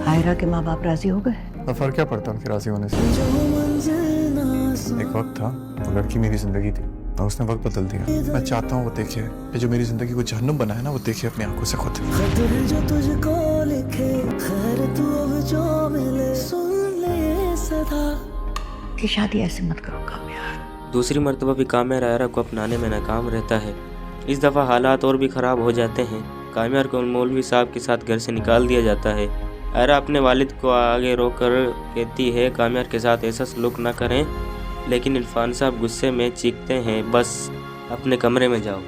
आयरा के माँ बाप राजी हो गए? अब फर्क क्या पड़ता उनके राजी होने से। एक वक्त था वो लड़की मेरी जिंदगी थी और उसने वक्त बदल दिया। मैं चाहता हूँ वो देखे ये जो मेरी जिंदगी को जहन्नुम बना है ना, वो देखे अपनी आंखों से खुद। कि शादी ऐसे मत करो कामयार। दूसरी मर्तबा भी काम्यार आयरा को अपनाने में नाकाम रहता है। इस दफ़ा हालात और भी ख़राब हो जाते हैं। काम्यार को मौलवी साहब के साथ घर से निकाल दिया जाता है। आयरा अपने वालिद को आगे रोक कर कहती है काम्यार के साथ ऐसा सलूक ना करें, लेकिन इरफान साहब गुस्से में चीखते हैं, बस अपने कमरे में जाओ।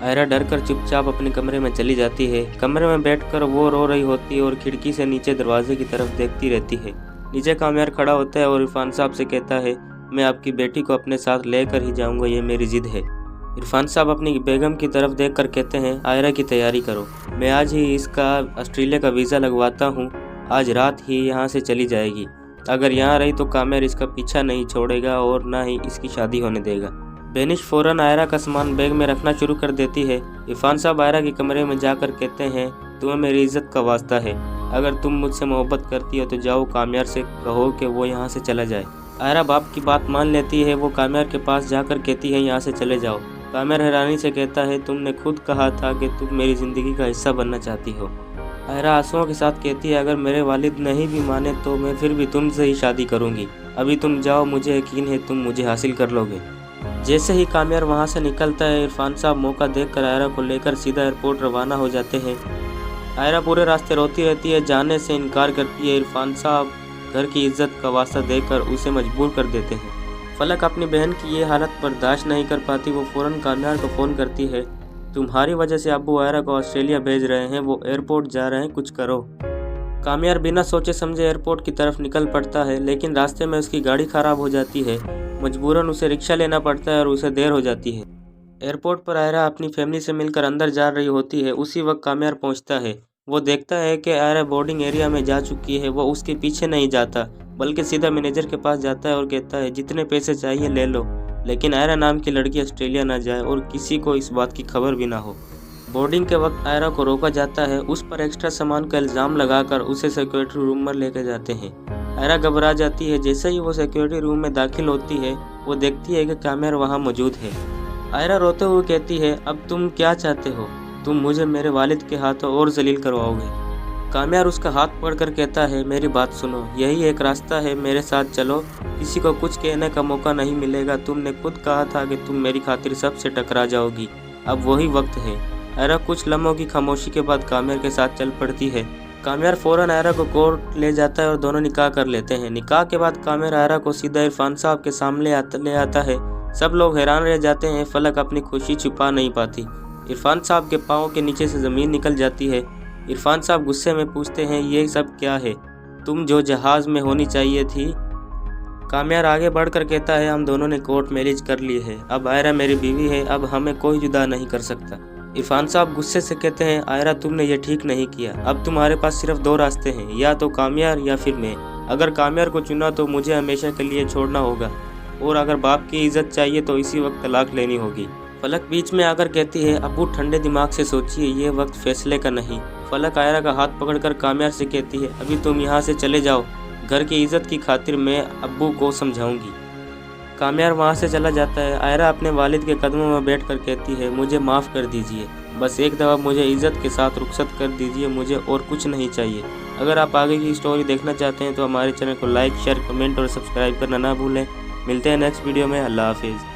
आयरा डर कर चुपचाप अपने कमरे में चली जाती है। कमरे में बैठकर वो रो रही होती है और खिड़की से नीचे दरवाजे की तरफ देखती रहती है। नीचे काम्यार खड़ा होता है और इरफान साहब से कहता है, मैं आपकी बेटी को अपने साथ लेकर ही जाऊंगा, ये मेरी ज़िद है। इरफान साहब अपनी बेगम की तरफ देखकर कहते हैं, आयरा की तैयारी करो, मैं आज ही इसका ऑस्ट्रेलिया का वीज़ा लगवाता हूँ, आज रात ही यहाँ से चली जाएगी। अगर यहाँ रही तो काम्यार इसका पीछा नहीं छोड़ेगा और ना ही इसकी शादी होने देगा। बेनिश फ़ौरन आयरा का सामान बैग में रखना शुरू कर देती है। इरफान साहब आयरा के कमरे में जाकर कहते हैं, तुम्हें मेरी इज्जत का वास्ता है, अगर तुम मुझसे मोहब्बत करती हो तो जाओ काम्यार से कहो कि वो यहाँ से चला जाए। आयरा बाप की बात मान लेती है। वो काम्यार के पास जाकर कहती है, यहाँ से चले जाओ। काम्यार हैरानी से कहता है, तुमने खुद कहा था कि तुम मेरी ज़िंदगी का हिस्सा बनना चाहती हो। आयरा आंसुओं के साथ कहती है, अगर मेरे वालिद नहीं भी माने तो मैं फिर भी तुमसे ही शादी करूँगी। अभी तुम जाओ, मुझे यकीन है तुम मुझे हासिल कर लोगे। जैसे ही काम्यार वहाँ से निकलता है, इरफान साहब मौका देखकर आयरा को लेकर सीधा एयरपोर्ट रवाना हो जाते हैं। आयरा पूरे रास्ते रोती रहती है, जाने से इनकार करती है। इरफान साहब घर की इज्जत का वास्ता देकर उसे मजबूर कर देते हैं। फलक अपनी बहन की ये हालत बर्दाश्त नहीं कर पाती। वो फ़ौरन काम्यार को फ़ोन करती है, तुम्हारी वजह से अब्बू आयरा को ऑस्ट्रेलिया भेज रहे हैं, वो एयरपोर्ट जा रहे हैं, कुछ करो। काम्यार बिना सोचे समझे एयरपोर्ट की तरफ निकल पड़ता है, लेकिन रास्ते में उसकी गाड़ी ख़राब हो जाती है। मजबूरन उसे रिक्शा लेना पड़ता है और उसे देर हो जाती है। एयरपोर्ट पर आयरा अपनी फैमिली से मिलकर अंदर जा रही होती है। उसी वक्त काम्यार पहुंचता है। वो देखता है कि आयरा बोर्डिंग एरिया में जा चुकी है। वो उसके पीछे नहीं जाता, बल्कि सीधा मैनेजर के पास जाता है और कहता है, जितने पैसे चाहिए ले लो, लेकिन आयरा नाम की लड़की ऑस्ट्रेलिया ना जाए और किसी को इस बात की खबर भी ना हो। बोर्डिंग के वक्त आयरा को रोका जाता है। उस पर एक्स्ट्रा सामान का इल्ज़ाम लगाकर उसे सिक्योरिटी रूम में लेकर जाते हैं। आयरा घबरा जाती है। जैसे ही वो सिक्योरिटी रूम में दाखिल होती है, वो देखती है कि काम्यार वहाँ मौजूद है। आयरा रोते हुए कहती है, अब तुम क्या चाहते हो? तुम मुझे मेरे वालिद के हाथों और जलील करवाओगे। काम्यार उसका हाथ पकड़कर कहता है, मेरी बात सुनो, यही एक रास्ता है, मेरे साथ चलो, किसी को कुछ कहने का मौका नहीं मिलेगा। तुमने खुद कहा था कि तुम मेरी खातिर सबसे टकरा जाओगी, अब वही वक्त है। आयरा कुछ लम्हों की खामोशी के बाद काम्यार के साथ चल पड़ती है। काम्यार फ़ौरन आयरा को कोर्ट ले जाता है और दोनों निकाह कर लेते हैं। निकाह के बाद काम्यार आयरा को सीधा इरफान साहब के सामने ले आता है। सब लोग हैरान रह जाते हैं। फलक अपनी खुशी छुपा नहीं पाती। इरफान साहब के पाँव के नीचे से ज़मीन निकल जाती है। इरफान साहब गुस्से में पूछते हैं, ये सब क्या है? तुम जो जहाज़ में होनी चाहिए थी। काम्यार आगे बढ़कर कहता है, हम दोनों ने कोर्ट मैरिज कर ली है, अब आयरा मेरी बीवी है, अब हमें कोई जुदा नहीं कर सकता। इरफान साहब गुस्से से कहते हैं, आयरा तुमने ये ठीक नहीं किया, अब तुम्हारे पास सिर्फ दो रास्ते हैं, या तो काम्यार या फिर मैं। अगर काम्यार को चुना तो मुझे हमेशा के लिए छोड़ना होगा, और अगर बाप की इज्जत चाहिए तो इसी वक्त तलाक लेनी होगी। फलक बीच में आकर कहती है, अब्बू ठंडे दिमाग से सोचिए, ये वक्त फैसले का नहीं। फलक आयरा का हाथ पकड़कर काम्यार से कहती है, अभी तुम यहाँ से चले जाओ, घर की इज्जत की खातिर मैं अब्बू को समझाऊंगी। काम्यार वहाँ से चला जाता है। आयरा अपने वालिद के कदमों में बैठकर कहती है, मुझे माफ़ कर दीजिए, बस एक दफ़ा मुझे इज़्ज़त के साथ रुखसत कर दीजिए, मुझे और कुछ नहीं चाहिए। अगर आप आगे की स्टोरी देखना चाहते हैं तो हमारे चैनल को लाइक, शेयर, कमेंट और सब्सक्राइब करना ना भूलें। मिलते हैं नेक्स्ट वीडियो में। अल्लाह हाफिज़।